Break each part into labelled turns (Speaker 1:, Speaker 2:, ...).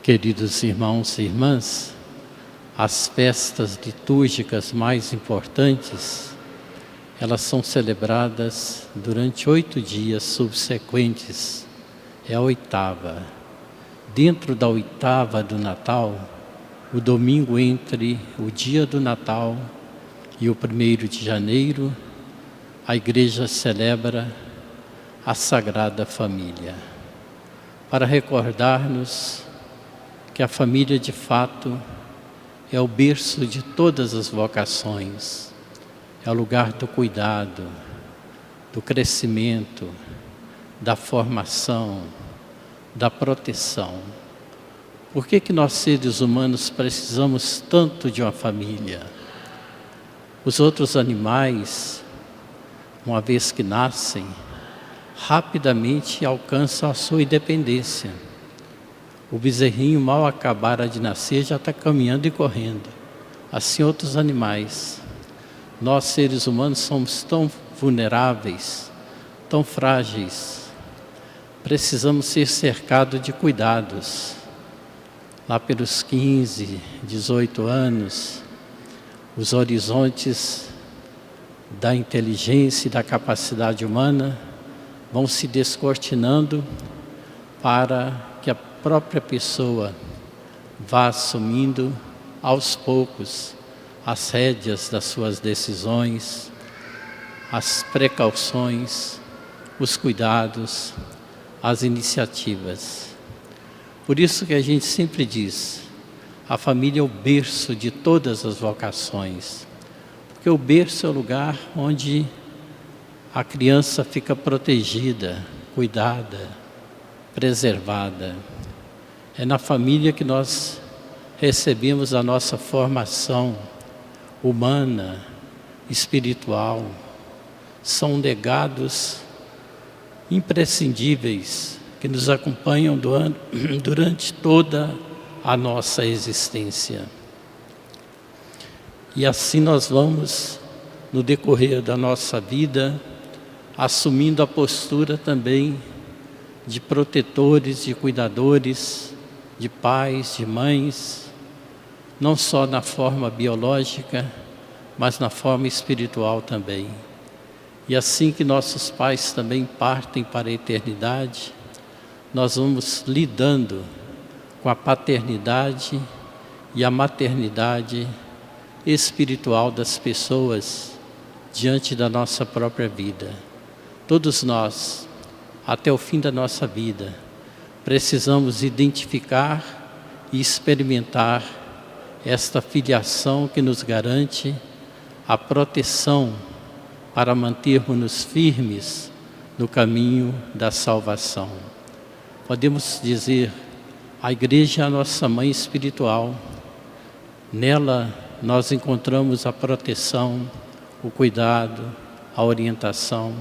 Speaker 1: Queridos irmãos e irmãs, as festas litúrgicas mais importantes, elas são celebradas durante 8 dias subsequentes. É a oitava. Dentro da oitava do Natal, o domingo entre o dia do Natal e o 1º de janeiro, a Igreja celebra a Sagrada Família, para recordar-nos que a família de fato é o berço de todas as vocações, é o lugar do cuidado, do crescimento, da formação, da proteção. Por que nós seres humanos precisamos tanto de uma família? Os outros animais, uma vez que nascem, rapidamente alcançam a sua independência. O bezerrinho mal acabara de nascer já está caminhando e correndo. Assim outros animais. Nós seres humanos somos tão vulneráveis, tão frágeis. Precisamos ser cercados de cuidados. Lá pelos 15, 18 anos, os horizontes da inteligência e da capacidade humana vão se descortinando para que a própria pessoa vá assumindo aos poucos as rédeas das suas decisões, as precauções, os cuidados, as iniciativas. Por isso que a gente sempre diz, a família é o berço de todas as vocações, porque o berço é o lugar onde a criança fica protegida, cuidada, preservada. É na família que nós recebemos a nossa formação humana, espiritual. São legados imprescindíveis que nos acompanham durante toda a nossa existência. E assim nós vamos, no decorrer da nossa vida, assumindo a postura também de protetores, de cuidadores, de pais, de mães, não só na forma biológica, mas na forma espiritual também. E assim que nossos pais também partem para a eternidade, nós vamos lidando com a paternidade e a maternidade espiritual das pessoas diante da nossa própria vida. Todos nós, até o fim da nossa vida, precisamos identificar e experimentar esta filiação que nos garante a proteção para mantermos-nos firmes no caminho da salvação. Podemos dizer, a Igreja é a nossa mãe espiritual. Nela nós encontramos a proteção, o cuidado, a orientação,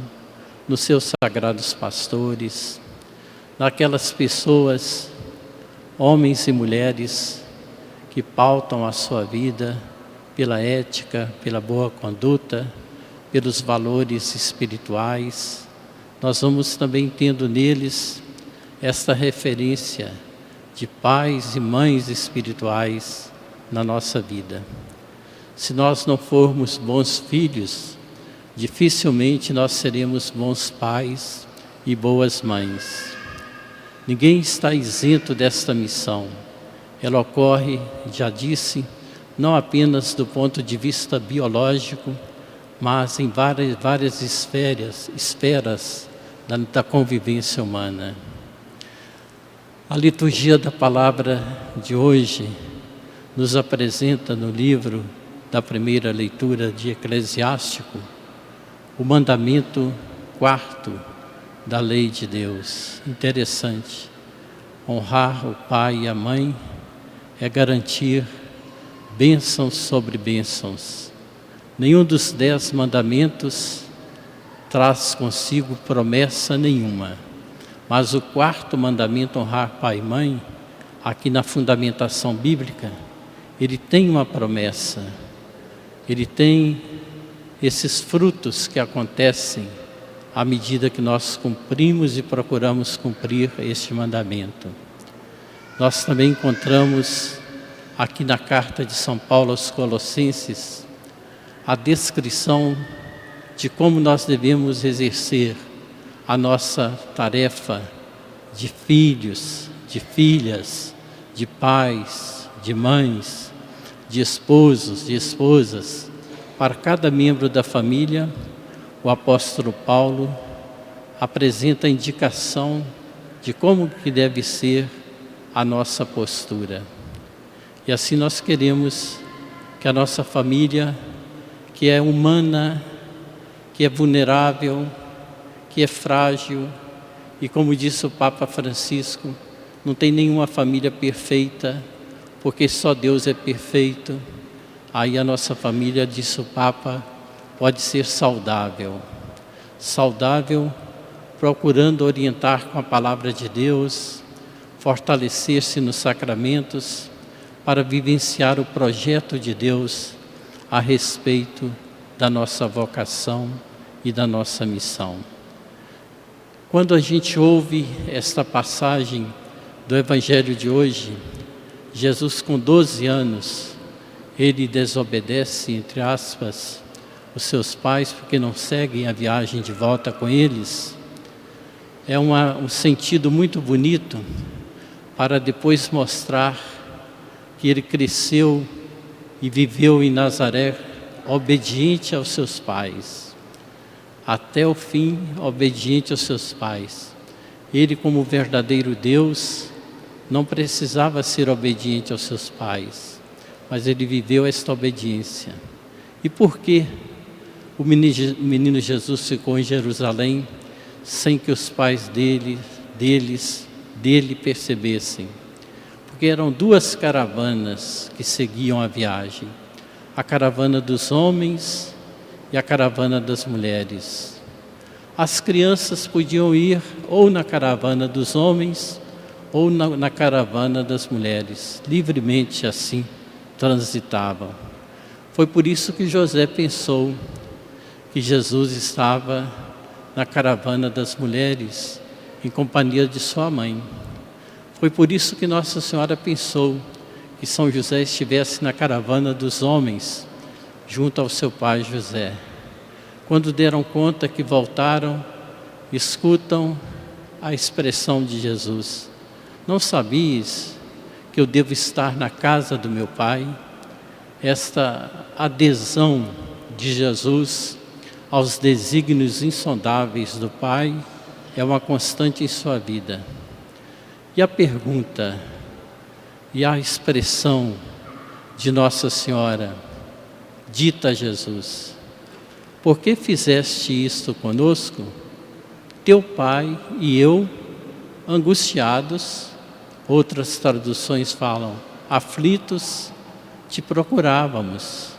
Speaker 1: nos seus sagrados pastores, naquelas pessoas, homens e mulheres, que pautam a sua vida pela ética, pela boa conduta, pelos valores espirituais. Nós vamos também tendo neles esta referência de pais e mães espirituais na nossa vida. Se nós não formos bons filhos, dificilmente nós seremos bons pais e boas mães. Ninguém está isento desta missão. Ela ocorre, já disse, não apenas do ponto de vista biológico, mas em várias esferas da convivência humana. A liturgia da palavra de hoje nos apresenta no livro da primeira leitura de Eclesiástico o mandamento 4º da lei de Deus. Interessante. Honrar o pai e a mãe é garantir bênçãos sobre bênçãos. Nenhum dos 10 mandamentos traz consigo promessa nenhuma. Mas o 4º mandamento, honrar pai e mãe, aqui na fundamentação bíblica, ele tem uma promessa. Ele tem esses frutos que acontecem à medida que nós cumprimos e procuramos cumprir este mandamento. nós também encontramos aqui na carta de São Paulo aos Colossenses a descrição de como nós devemos exercer a nossa tarefa de filhos, de filhas, de pais, de mães, de esposos, de esposas. Para cada membro da família, o apóstolo Paulo apresenta a indicação de como que deve ser a nossa postura. E assim nós queremos que a nossa família, que é humana, que é vulnerável, que é frágil, e como disse o Papa Francisco, não tem nenhuma família perfeita, porque só Deus é perfeito. Aí a nossa família, disse o Papa, pode ser saudável. Saudável, procurando orientar com a palavra de Deus, fortalecer-se nos sacramentos, para vivenciar o projeto de Deus a respeito da nossa vocação e da nossa missão. Quando a gente ouve esta passagem do Evangelho de hoje, Jesus com 12 anos, ele desobedece, entre aspas, os seus pais porque não seguem a viagem de volta com eles. É um sentido muito bonito para depois mostrar que ele cresceu e viveu em Nazaré obediente aos seus pais. Até o fim, obediente aos seus pais. Ele, como verdadeiro Deus, não precisava ser obediente aos seus pais, mas ele viveu esta obediência. E por que o menino Jesus ficou em Jerusalém sem que os pais dele percebessem? Porque eram duas caravanas que seguiam a viagem, a caravana dos homens e a caravana das mulheres. As crianças podiam ir ou na caravana dos homens ou na caravana das mulheres, livremente assim transitavam. Foi por isso que José pensou que Jesus estava na caravana das mulheres, em companhia de sua mãe. Foi por isso que Nossa Senhora pensou que São José estivesse na caravana dos homens, junto ao seu pai José. Quando deram conta que voltaram, escutam a expressão de Jesus: não sabias que eu devo estar na casa do meu pai? Esta adesão de Jesus aos desígnios insondáveis do Pai é uma constante em sua vida. E a pergunta e a expressão de Nossa Senhora, dita a Jesus: por que fizeste isto conosco? Teu pai e eu, angustiados, outras traduções falam, aflitos, te procurávamos.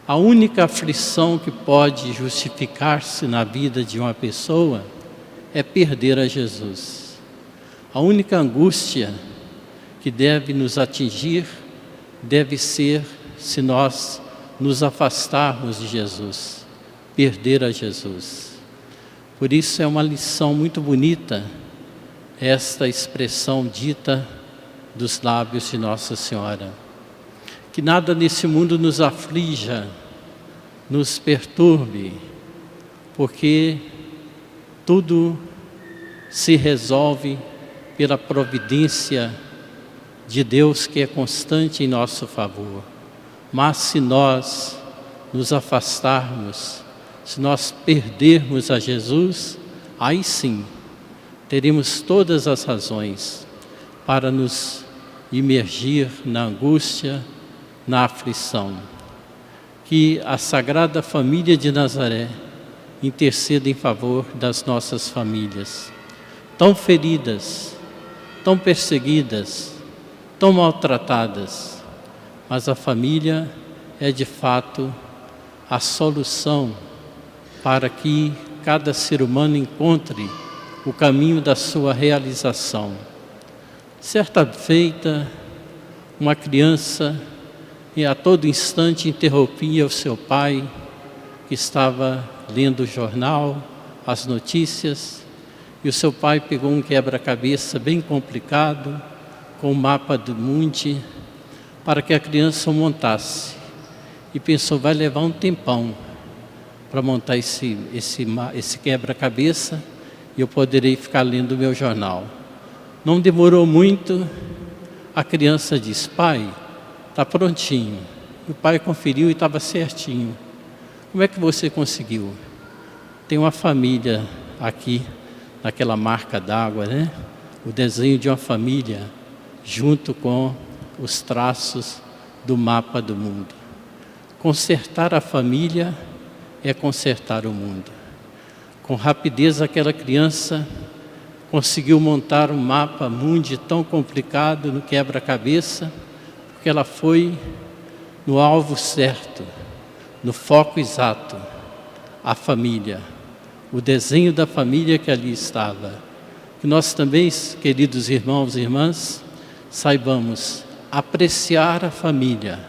Speaker 1: A única aflição que pode justificar-se na vida de uma pessoa é perder a Jesus. A única angústia que deve nos atingir deve ser se nós nos afastarmos de Jesus, perder a Jesus. Por isso é uma lição muito bonita esta expressão dita dos lábios de Nossa Senhora. Que nada nesse mundo nos aflija, nos perturbe, porque tudo se resolve pela providência de Deus que é constante em nosso favor. Mas se nós nos afastarmos, se nós perdermos a Jesus, aí sim teremos todas as razões para nos imergir na angústia, na aflição. Que a Sagrada Família de Nazaré interceda em favor das nossas famílias, tão feridas, tão perseguidas, tão maltratadas, mas a família é de fato a solução para que cada ser humano encontre o caminho da sua realização. Certa feita, uma criança a todo instante interrompia o seu pai, que estava lendo o jornal, as notícias, e o seu pai pegou um quebra-cabeça bem complicado, com o mapa do mundo para que a criança montasse. E pensou, vai levar um tempão para montar esse quebra-cabeça e eu poderei ficar lendo o meu jornal. Não demorou muito, a criança disse, pai, está prontinho. O pai conferiu e estava certinho. Como é que você conseguiu? Tem uma família aqui, naquela marca d'água, né? O desenho de uma família, junto com os traços do mapa do mundo. Consertar a família é consertar o mundo. Com rapidez, aquela criança conseguiu montar um mapa mundi tão complicado no quebra-cabeça, porque ela foi no alvo certo, no foco exato, a família, o desenho da família que ali estava. Que nós também, queridos irmãos e irmãs, saibamos apreciar a família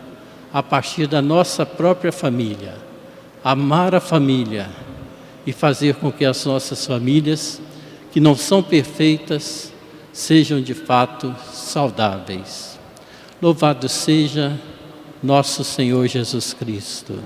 Speaker 1: a partir da nossa própria família, amar a família e fazer com que as nossas famílias, que não são perfeitas, sejam de fato saudáveis. Louvado seja nosso Senhor Jesus Cristo.